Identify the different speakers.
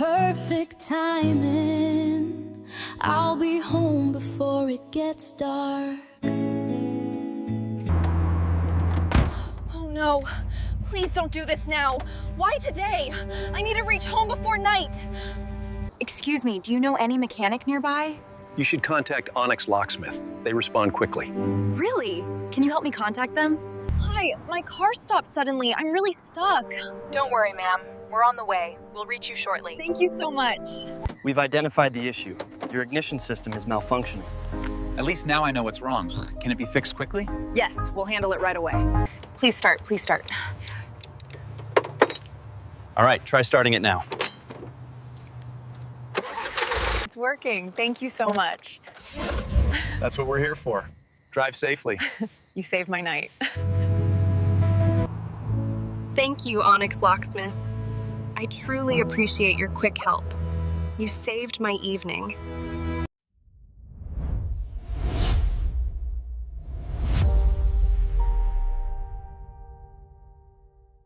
Speaker 1: perfect timing. I'll be home before it gets dark.
Speaker 2: Oh no, please don't do this now. Why today? I need to reach home before night.
Speaker 3: Excuse me, do you know any mechanic nearby?
Speaker 4: You should contact Onyx Locksmith. They respond quickly.
Speaker 3: Really? Can you help me contact them?
Speaker 2: Hi, my car stopped suddenly. I'm really stuck.
Speaker 5: Don't worry, ma'am. We're on the way. We'll reach you shortly.
Speaker 2: Thank you so much.
Speaker 6: We've identified the issue. Your ignition system is malfunctioning.
Speaker 7: At least now I know what's wrong. Can it be fixed quickly?
Speaker 3: Yes, we'll handle it right away. Please start, please start.
Speaker 4: All right, try starting it now.
Speaker 3: It's working. Thank you so much.
Speaker 4: That's what we're here for. Drive safely.
Speaker 3: You saved my night.
Speaker 5: Thank you, Onyx Locksmith. I truly appreciate your quick help. You saved my evening.